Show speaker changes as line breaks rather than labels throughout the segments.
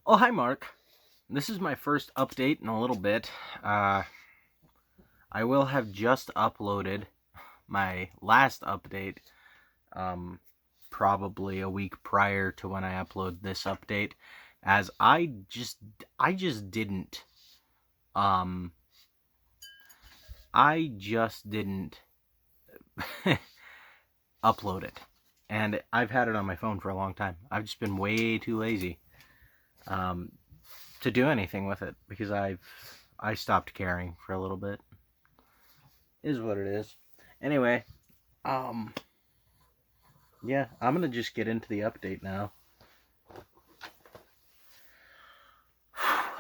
Oh, hi, Mark. This is my first update in a little bit. I will have just uploaded my last update, probably a week prior to when I upload this update, as I just didn't, upload it. And I've had it on my phone for a long time. I've just been way too lazy, to do anything with it because I stopped caring for a little bit. Is what it is. Anyway, yeah, I'm gonna just get into the update now.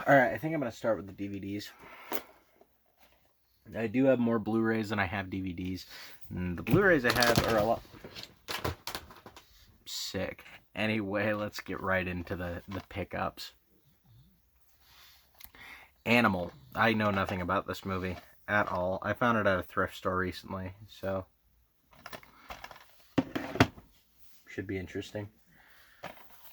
Alright, I think I'm gonna start with the DVDs. I do have more Blu-rays than I have DVDs. And the Blu-rays I have are a lot sick. Anyway, let's get right into the pickups. Animal. I know nothing about this movie at all. I found it at a thrift store recently, so should be interesting.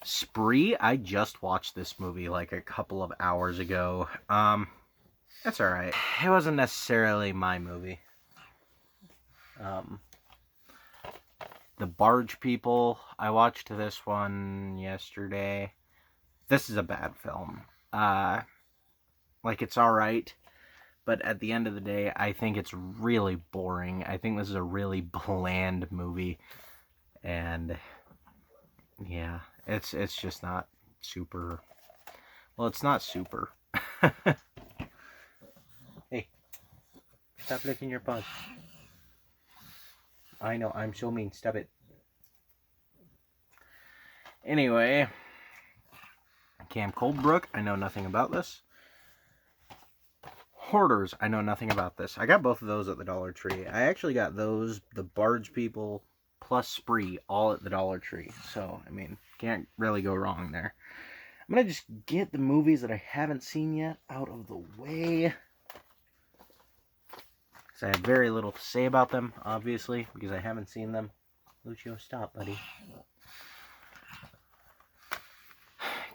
Spree, I just watched this movie like a couple of hours ago. That's alright. It wasn't necessarily my movie. The Barge People, I watched this one yesterday. This is a bad film. Like, it's alright, but at the end of the day, I think it's really boring. I think this is a really bland movie, and yeah, it's just not super. Well, it's not super. Hey, stop licking your paws. I know, I'm so mean. Stop it. Anyway, Cam Coldbrook, I know nothing about this. Hoarders, I know nothing about this. I got both of those at the Dollar Tree. I actually got those, the Barge People, plus Spree, all at the Dollar Tree. So, I mean, can't really go wrong there. I'm going to just get the movies that I haven't seen yet out of the way. Because I have very little to say about them, obviously, because I haven't seen them. Lucio, stop, buddy.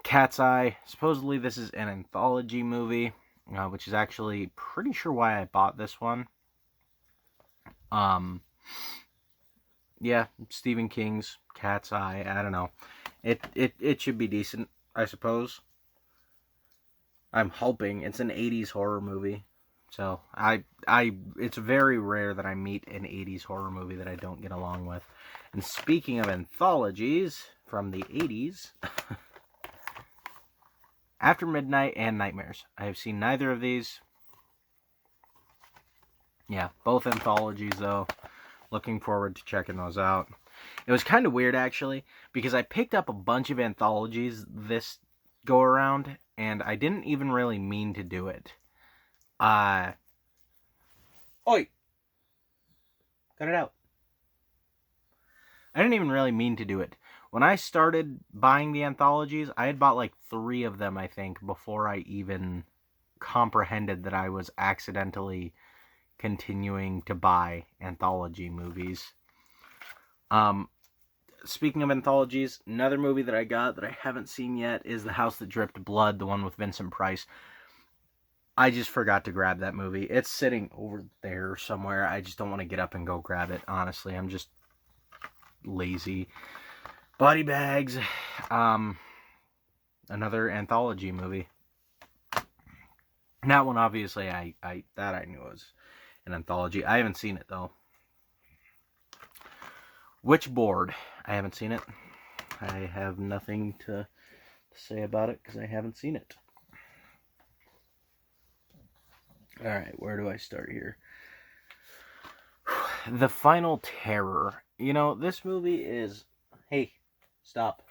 Cat's Eye. Supposedly this is an anthology movie, which is actually pretty sure why I bought this one. Yeah, Stephen King's Cat's Eye. I don't know. It should be decent, I suppose. I'm hoping. It's an 80s horror movie. So, it's very rare that I meet an 80s horror movie that I don't get along with. And speaking of anthologies from the 80s, After Midnight and Nightmares. I have seen neither of these. Yeah, both anthologies, though. Looking forward to checking those out. It was kind of weird, actually, because I picked up a bunch of anthologies this go-around, and I didn't even really mean to do it. Oi! Cut it out. I didn't even really mean to do it. When I started buying the anthologies, I had bought like 3 of them, I think, before I even comprehended that I was accidentally continuing to buy anthology movies. Speaking of anthologies, another movie that I got that I haven't seen yet is The House That Dripped Blood, the one with Vincent Price. I just forgot to grab that movie. It's sitting over there somewhere. I just don't want to get up and go grab it, honestly. I'm just lazy. Body Bags, another anthology movie. That one, obviously, I knew was an anthology. I haven't seen it, though. Witchboard, I haven't seen it. I have nothing to say about it because I haven't seen it. Alright, where do I start here? The Final Terror. You know, this movie is... Hey, stop.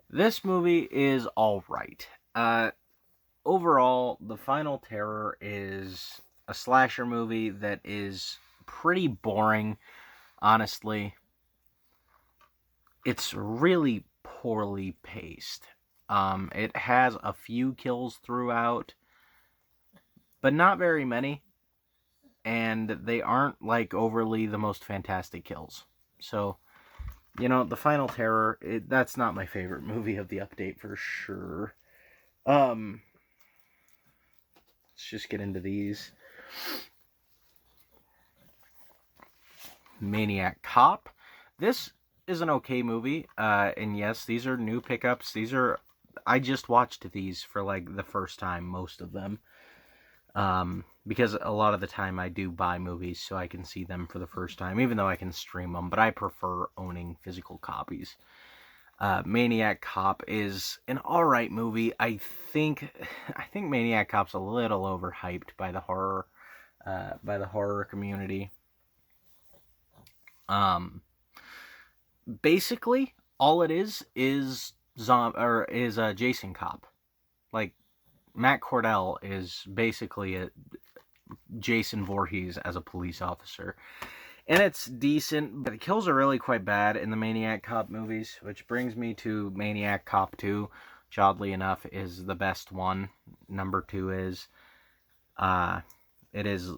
This movie is alright. Overall, The Final Terror is a slasher movie that is pretty boring, honestly. It's really poorly paced. It has a few kills throughout, but not very many. And they aren't, like, overly the most fantastic kills. So, You know, The Final Terror, that's not my favorite movie of the update for sure. Let's just get into these. Maniac Cop. This is an okay movie. And yes, these are new pickups. I just watched these for like the first time, most of them. Because a lot of the time I do buy movies so I can see them for the first time, even though I can stream them, but I prefer owning physical copies. Maniac Cop is an alright movie. I think Maniac Cop's a little overhyped by the horror community. Basically, all it is Jason Cop. Like, Matt Cordell is basically a Jason Voorhees as a police officer. And it's decent, but the kills are really quite bad in the Maniac Cop movies, which brings me to Maniac Cop 2, which oddly enough is the best one. Number 2 is. It is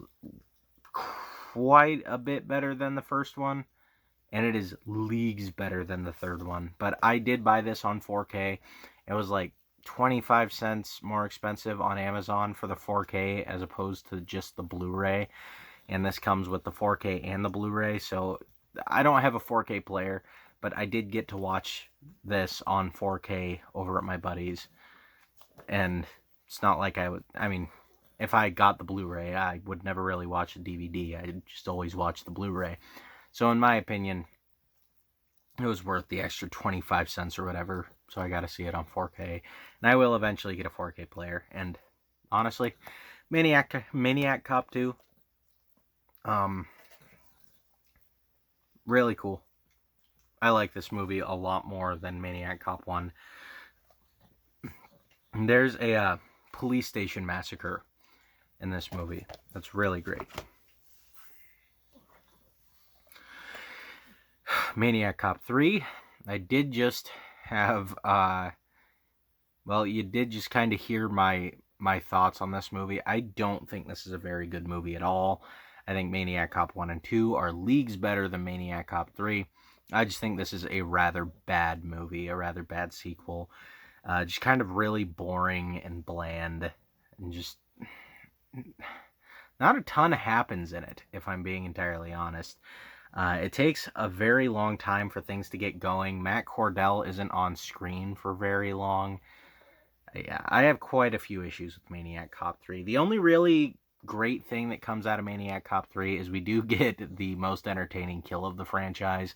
quite a bit better than the first one, and it is leagues better than the third one. But I did buy this on 4K. It was like 25 cents more expensive on Amazon for the 4K as opposed to just the Blu-ray. And this comes with the 4K and the Blu-ray, so I don't have a 4K player, but I did get to watch this on 4K over at my buddy's. And it's not like if I got the Blu-ray, I would never really watch the DVD. I'd just always watch the Blu-ray. So in my opinion, it was worth the extra 25 cents or whatever, so I got to see it on 4K. And I will eventually get a 4K player. And honestly, Maniac Cop 2, really cool. I like this movie a lot more than Maniac Cop 1. There's a police station massacre in this movie. That's really great. Maniac Cop 3. I did just have, you did just kind of hear my thoughts on this movie. I don't think this is a very good movie at all. I think Maniac Cop 1 and 2 are leagues better than Maniac Cop 3. I just think this is a rather bad movie, a rather bad sequel. Just kind of really boring and bland, and just not a ton happens in it, if I'm being entirely honest. It takes a very long time for things to get going. Matt Cordell isn't on screen for very long. Yeah, I have quite a few issues with Maniac Cop 3. The only really great thing that comes out of Maniac Cop 3 is we do get the most entertaining kill of the franchise,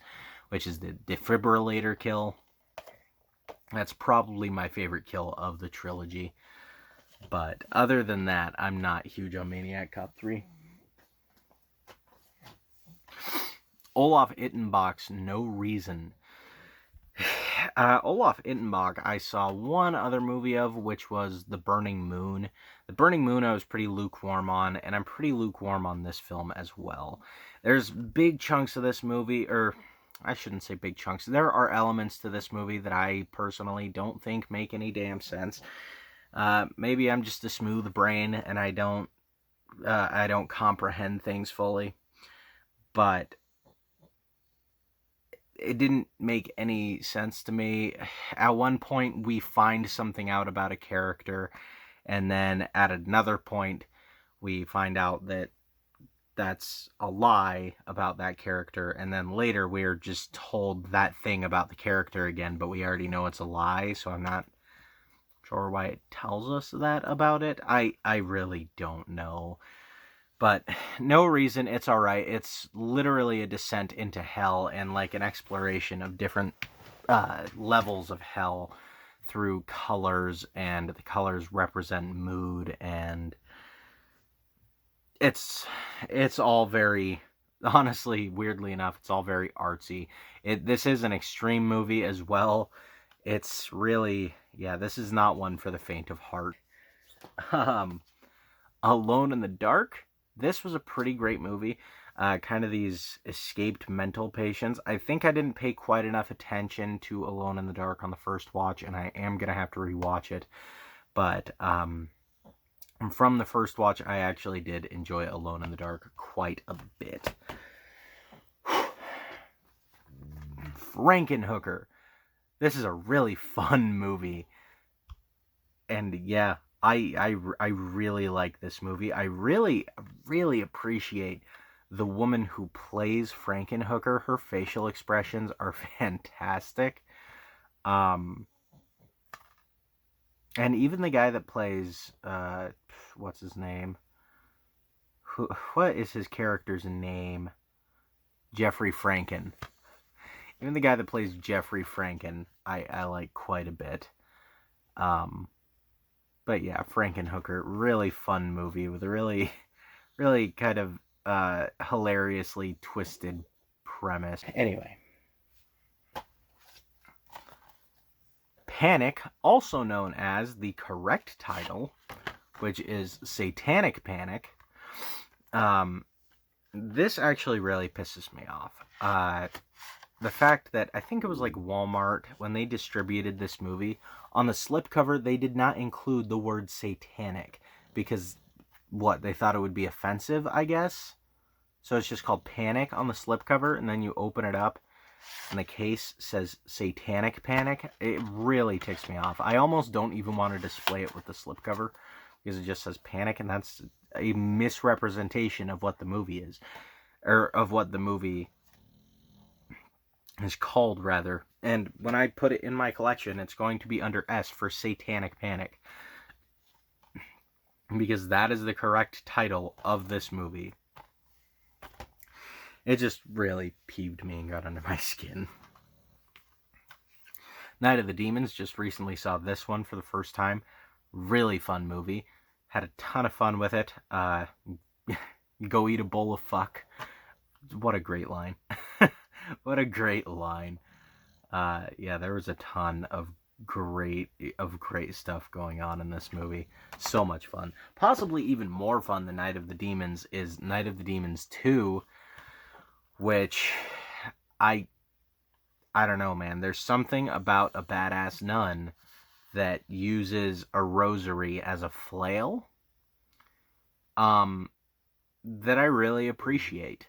which is the defibrillator kill. That's probably my favorite kill of the trilogy. But other than that, I'm not huge on Maniac Cop 3. Olaf Ittenbach's No Reason. Olaf Ittenbach, I saw one other movie of, which was The Burning Moon. The Burning Moon I was pretty lukewarm on, and I'm pretty lukewarm on this film as well. There's big chunks of this movie, or I shouldn't say big chunks. There are elements to this movie that I personally don't think make any damn sense. Maybe I'm just a smooth brain, and I don't comprehend things fully. But it didn't make any sense to me. At one point, we find something out about a character, and then at another point, we find out that that's a lie about that character, and then later we're just told that thing about the character again, but we already know it's a lie, so I'm not sure why it tells us that about it. I really don't know. But No Reason, it's alright. It's literally a descent into hell and like an exploration of different levels of hell through colors, and the colors represent mood, and it's all very, honestly, weirdly enough, it's all very artsy. This is an extreme movie as well. It's really, this is not one for the faint of heart. Alone in the Dark. This was a pretty great movie. Kind of these escaped mental patients. I think I didn't pay quite enough attention to Alone in the Dark on the first watch, and I am going to have to rewatch it. But from the first watch, I actually did enjoy Alone in the Dark quite a bit. Frankenhooker. This is a really fun movie. And yeah, I really like this movie. I really appreciate the woman who plays Frankenhooker. Her facial expressions are fantastic. And even the guy that plays what's his name? What is his character's name? Jeffrey Franken. Even the guy that plays Jeffrey Franken, I like quite a bit. But yeah, Frankenhooker, really fun movie with a really kind of hilariously twisted premise. Anyway. Panic, also known as the correct title, which is Satanic Panic. This actually really pisses me off. The fact that I think it was like Walmart, when they distributed this movie, on the slipcover they did not include the word satanic because they thought it would be offensive, I guess. So it's just called Panic on the slipcover, and then you open it up and the case says Satanic Panic. It really ticks me off. I almost don't even want to display it with the slipcover because it just says Panic, and that's a misrepresentation of what the movie is, or of what the movie is called, rather. And when I put it in my collection, it's going to be under S for Satanic Panic, because that is the correct title of this movie. It just really peeved me and got under my skin. Night of the Demons, just recently saw this one for the first time. Really fun movie. Had a ton of fun with it. Go eat a bowl of fuck. What a great line. What a great line. Yeah, there was a ton of great stuff going on in this movie. So much fun. Possibly even more fun than Night of the Demons is Night of the Demons 2, which I don't know, man. There's something about a badass nun that uses a rosary as a flail that I really appreciate.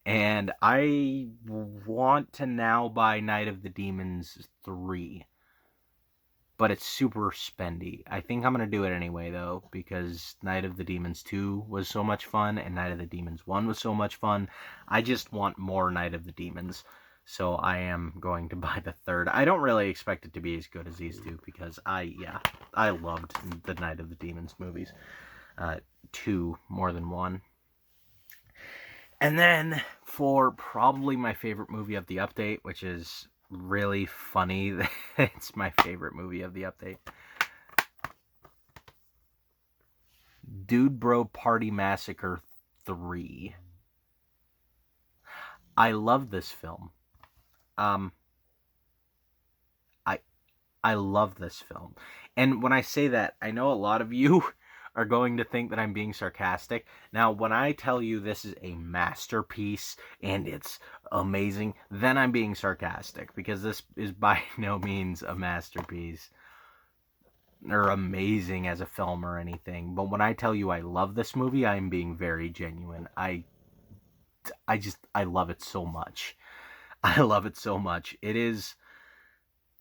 And I want to now buy Night of the Demons 3. But it's super spendy. I think I'm going to do it anyway, though, because Night of the Demons 2 was so much fun, and Night of the Demons 1 was so much fun. I just want more Night of the Demons, so I am going to buy the third. I don't really expect it to be as good as these two, because I loved the Night of the Demons movies. 2 more than 1. And then, for probably my favorite movie of the update, which is really funny that it's my favorite movie of the update, Dude Bro Party Massacre 3. I love this film. I love this film. And when I say that, I know a lot of you are going to think that I'm being sarcastic. Now, when I tell you this is a masterpiece and it's amazing, then I'm being sarcastic, because this is by no means a masterpiece or amazing as a film or anything. But when I tell you I love this movie, I'm being very genuine. I love it so much. I love it so much. It is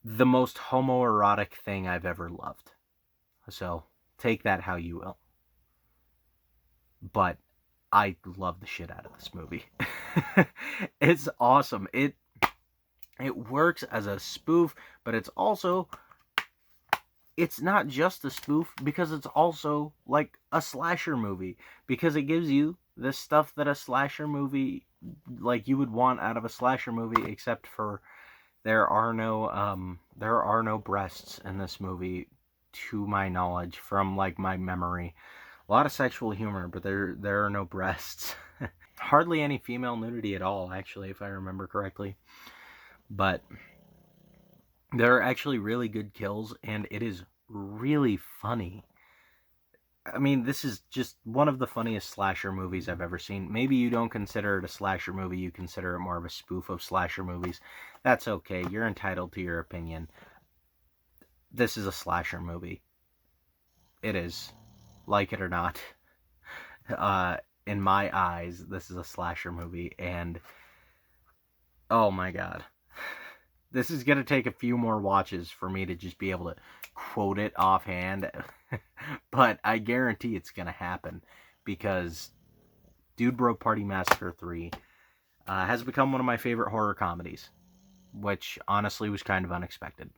the most homoerotic thing I've ever loved. So take that how you will. But I love the shit out of this movie. It's awesome. It works as a spoof, but it's not just a spoof, because it's also like a slasher movie, because it gives you the stuff that a slasher movie, like, you would want out of a slasher movie, except for there are no breasts in this movie, to my knowledge, from like my memory. A lot of sexual humor, but there are no breasts. Hardly any female nudity at all, actually, if I remember correctly. But there are actually really good kills, and it is really funny. I mean, this is just one of the funniest slasher movies I've ever seen. Maybe you don't consider it a slasher movie, you consider it more of a spoof of slasher movies. That's okay, you're entitled to your opinion. This is a slasher movie. It is. Like it or not. In my eyes, this is a slasher movie, and Oh my god. This is going to take a few more watches for me to just be able to quote it offhand. But I guarantee it's going to happen because Dude Bro Party Massacre 3 has become one of my favorite horror comedies, which honestly was kind of unexpected.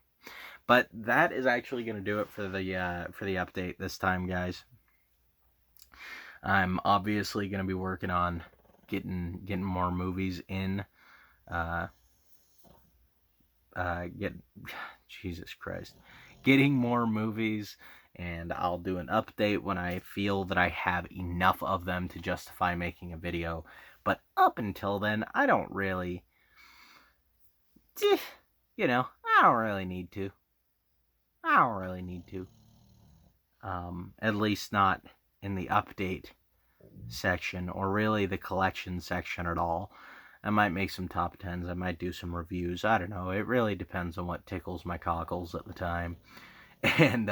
But that is actually going to do it for the update this time, guys. I'm obviously going to be working on getting more movies in. Jesus Christ, getting more movies, and I'll do an update when I feel that I have enough of them to justify making a video. But up until then, I don't really, I don't really need to. At least not in the update section, or really the collection section at all. I might make some top 10s, I might do some reviews, I don't know, it really depends on what tickles my cockles at the time. And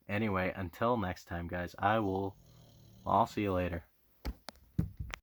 anyway, until next time, guys, I'll see you later.